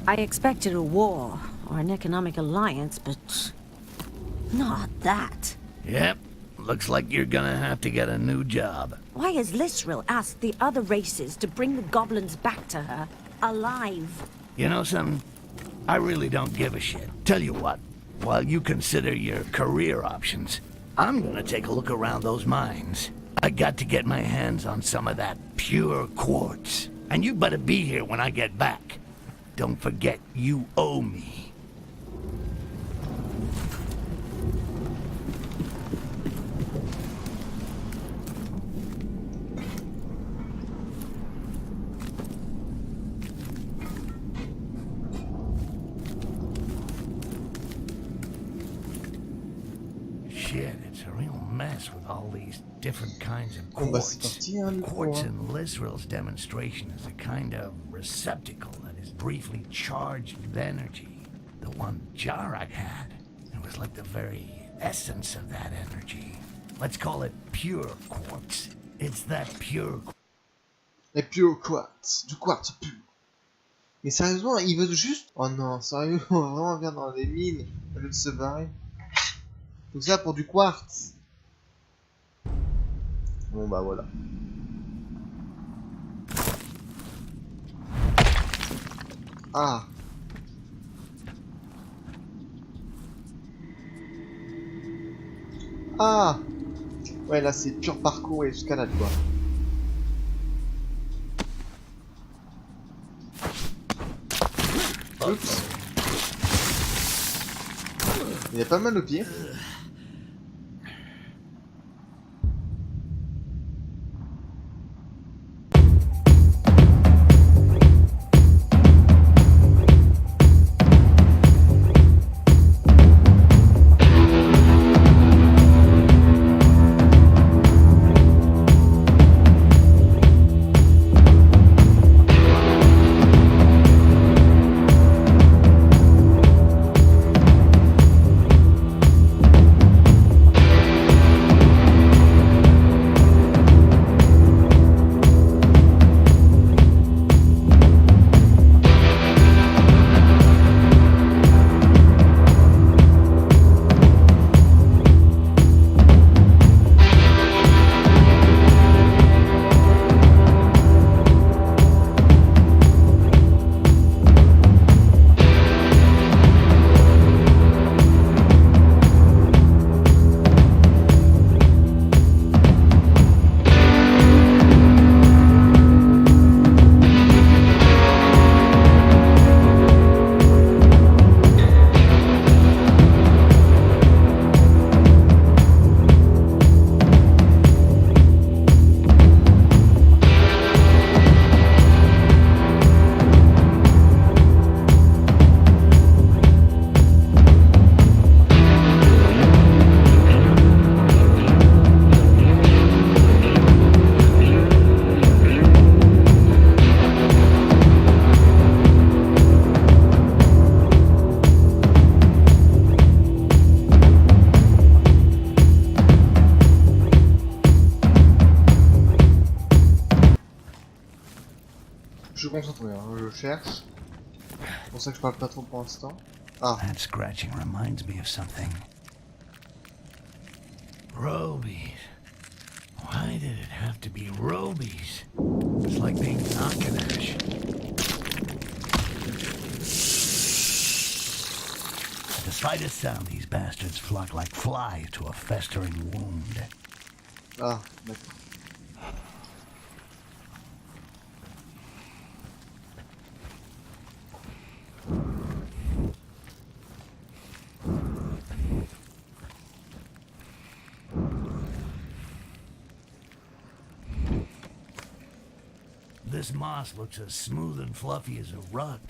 I expected a war or an economic alliance, but not that. Yep. Looks like you're gonna have to get a new job. Why has Lisril asked the other races to bring the goblins back to her, alive? You know something? I really don't give a shit. Tell you what, while you consider your career options, I'm gonna take a look around those mines. I got to get my hands on some of that pure quartz. And you better be here when I get back. Don't forget, you owe me. Shit, it's a real mess with all these different kinds of Bon bah c'est quartz. parti hein, du coup, Quartz hein. in Lisrel's demonstration is a kind of receptacle that is briefly charged with energy. The one Jarak had, it was like the very essence of that energy. Let's call it pure quartz. It's that pure. Et pure quartz, du quartz pur. Mais sérieusement, ils veulent juste... Oh non, sérieux, on va vraiment venir dans les mines au lieu de se barrer. Tout ça pour du quartz. Bon bah voilà. Ah. Ah. Ouais là c'est pur parcours et escalade quoi. Oups. Il est pas mal au pied. Je suis concentré, hein, je cherche. C'est pour ça que je parle pas trop pour l'instant. Ah. That scratching reminds me of something. Robies. Why did it have to be Robies? It's like being Nakanash. At the slightest sound, these bastards flock like flies to a festering wound. Ah, d'accord. This moss looks as smooth and fluffy as a rug.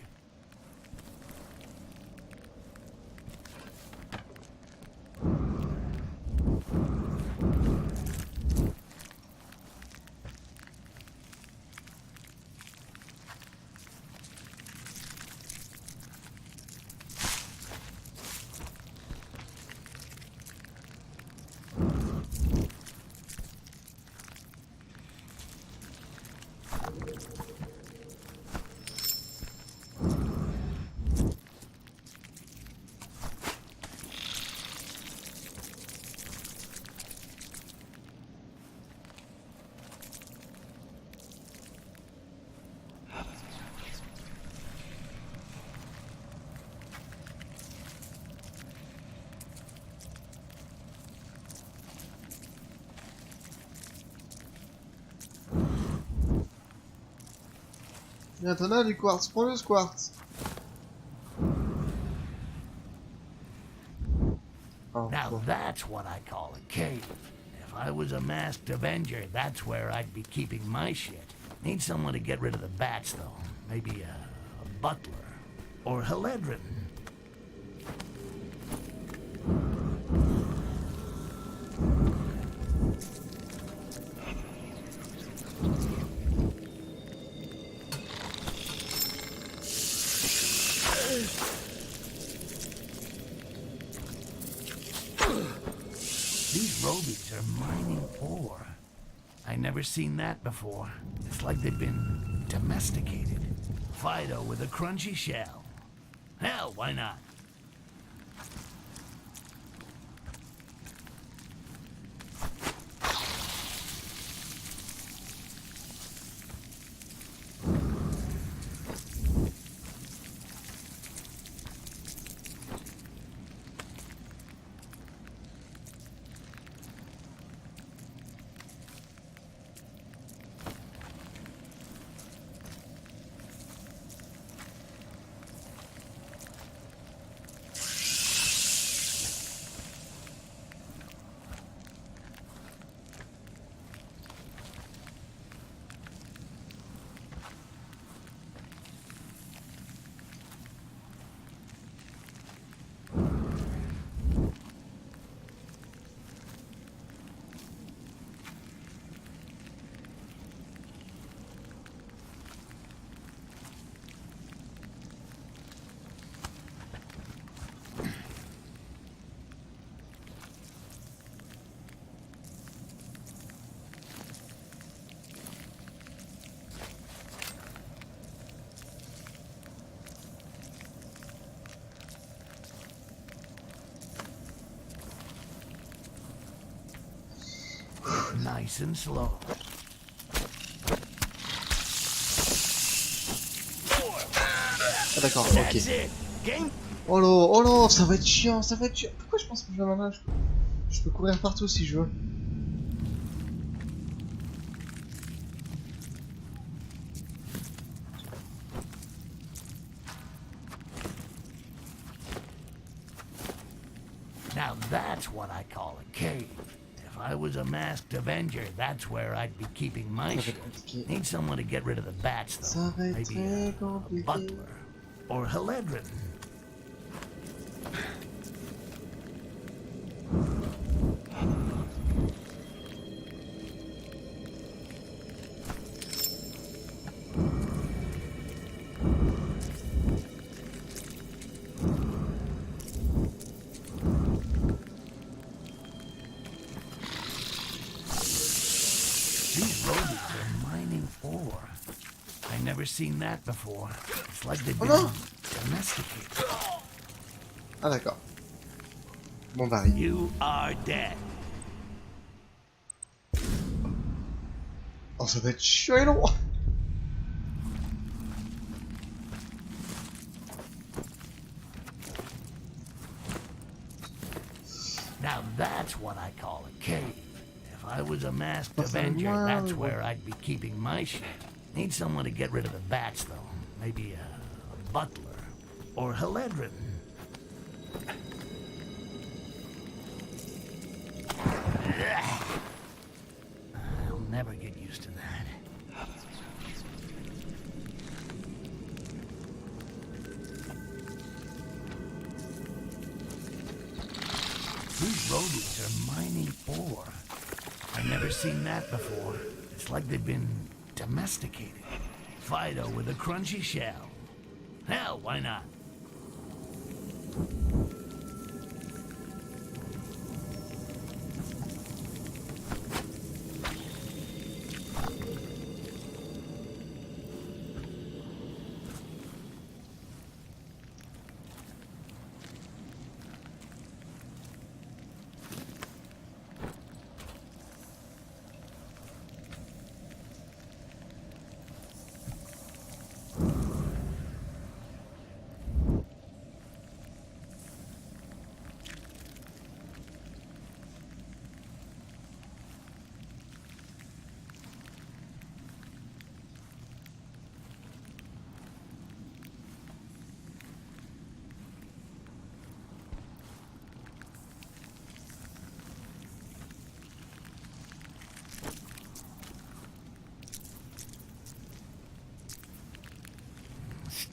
Viens, t'en as du quartz, prends-le ce quartz. Oh, Now bon. that's what I call a cave. If I was a masked Avenger, that's where I'd be keeping my shit. Need someone to get rid of the bats, though. Maybe a butler. Or Heledrin. These robies are mining ore. I never seen that before. It's like they've been domesticated. Fido with a crunchy shell. Hell, why not? Nice and slow. Ah d'accord, ok. That's it. Game. Oh là, ça va être chiant, ça va être chiant. Pourquoi je pense que je vais ma je peux courir partout si je veux. Now that's what I call a cave. If I was a masked Avenger, that's where I'd be keeping my Ça va shit. être compliqué. Need someone to get rid of the bats, though. Ça va être Maybe très a compliqué. butler. Or Heledrin. These robots are mining ore. I never seen that before. It's like they've been non. domesticated. Ah d'accord. Bon bah oui. You are dead. Oh ça va être chiant et long. Now that's what I call a cave. If I was a masked That's a Avenger, that's wild where I'd be keeping my shit. Need someone to get rid of the bats, though. Maybe a butler. Or Heledrin. I'll never get used to that. These robots are mining ore. I've never seen that before. It's like they've been domesticated. Fido with a crunchy shell. Hell, why not?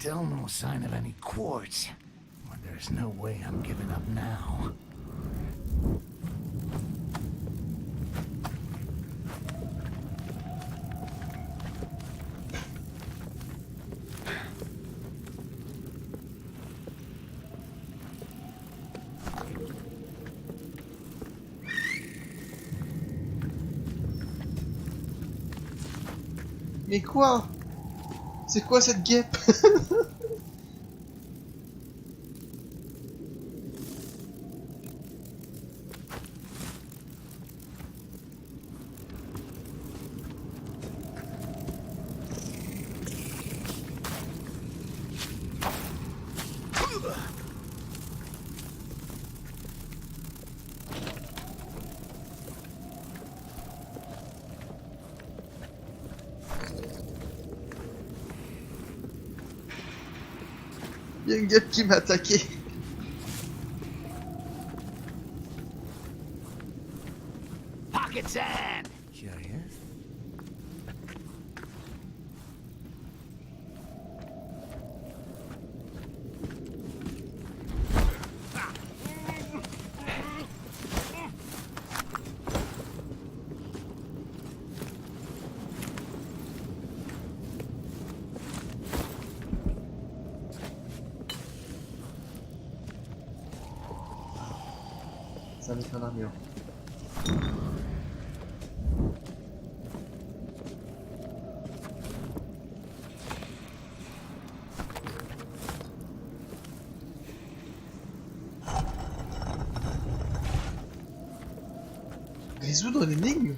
Still no sign of any quartz. But there's no way I'm giving up now. Mais quoi? C'est quoi cette guêpe? Il y a une guêpe qui m'a attaqué. Pockets and curious. Ça met en armure. Résoudre l'énigme?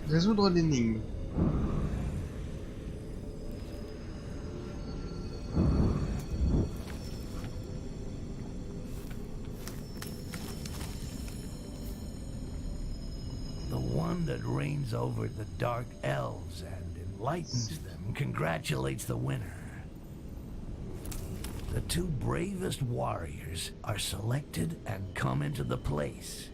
Résoudre l'énigme. The one that reigns over the dark elves and enlightens them congratulates the winner. The two bravest warriors are selected and come into the place.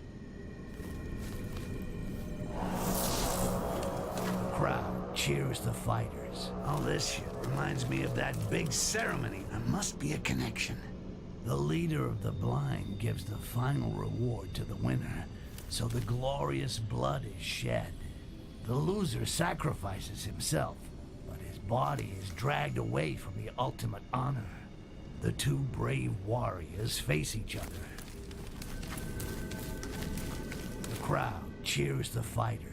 The crowd cheers the fighters. All this shit reminds me of that big ceremony. There must be a connection. The leader of the blind gives the final reward to the winner, so the glorious blood is shed. The loser sacrifices himself, but his body is dragged away from the ultimate honor. The two brave warriors face each other. The crowd cheers the fighters.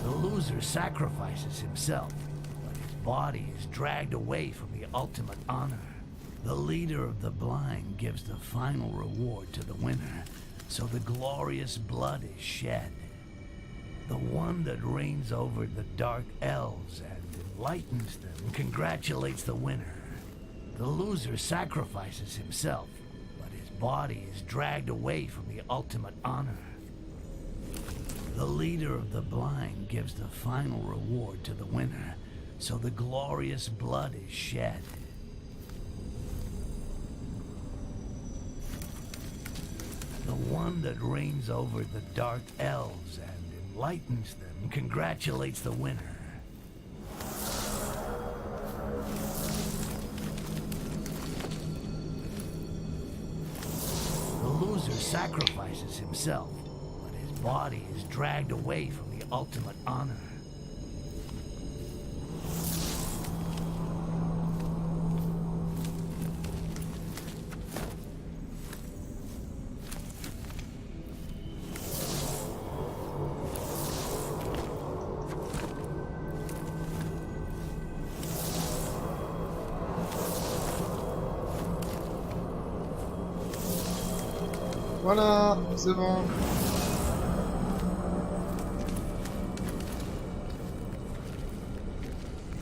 The loser sacrifices himself, but his body is dragged away from the ultimate honor. The leader of the blind gives the final reward to the winner, so the glorious blood is shed. The one that reigns over the dark elves and enlightens them congratulates the winner. The loser sacrifices himself, but his body is dragged away from the ultimate honor. The leader of the blind gives the final reward to the winner, so the glorious blood is shed. The one that reigns over the dark elves and enlightens them congratulates the winner. The loser sacrifices himself, but his body is dragged away from the ultimate honor. Voilà, c'est bon.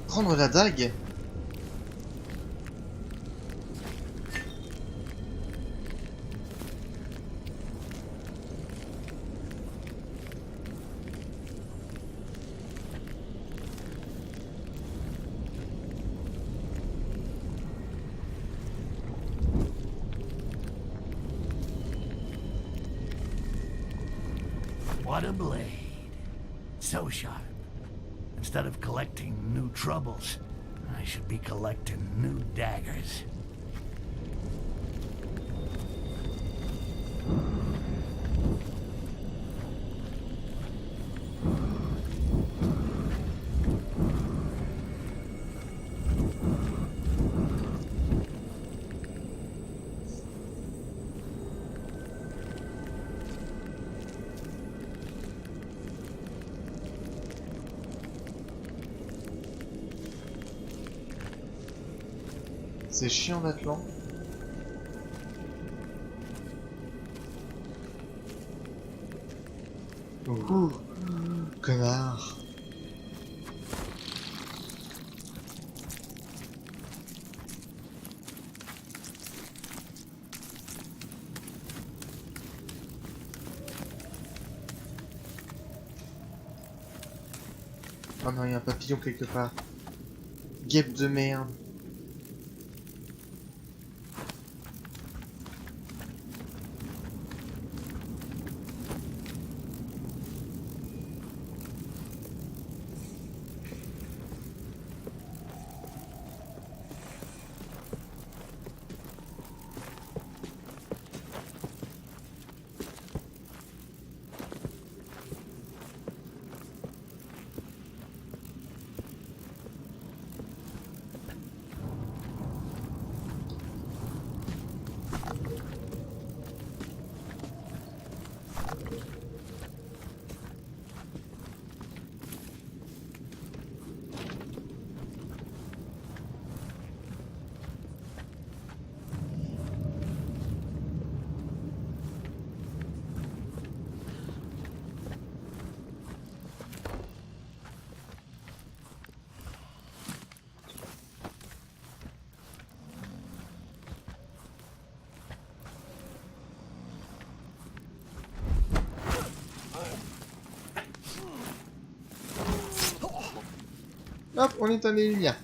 Prendre la dague. What a blade. So sharp. Instead of collecting new troubles, I should be collecting new daggers. C'est chiant d'être lent. Ouh, connard. Oh non, il y a un papillon quelque part. Guêpe de merde. Hop, on éteint les lumières.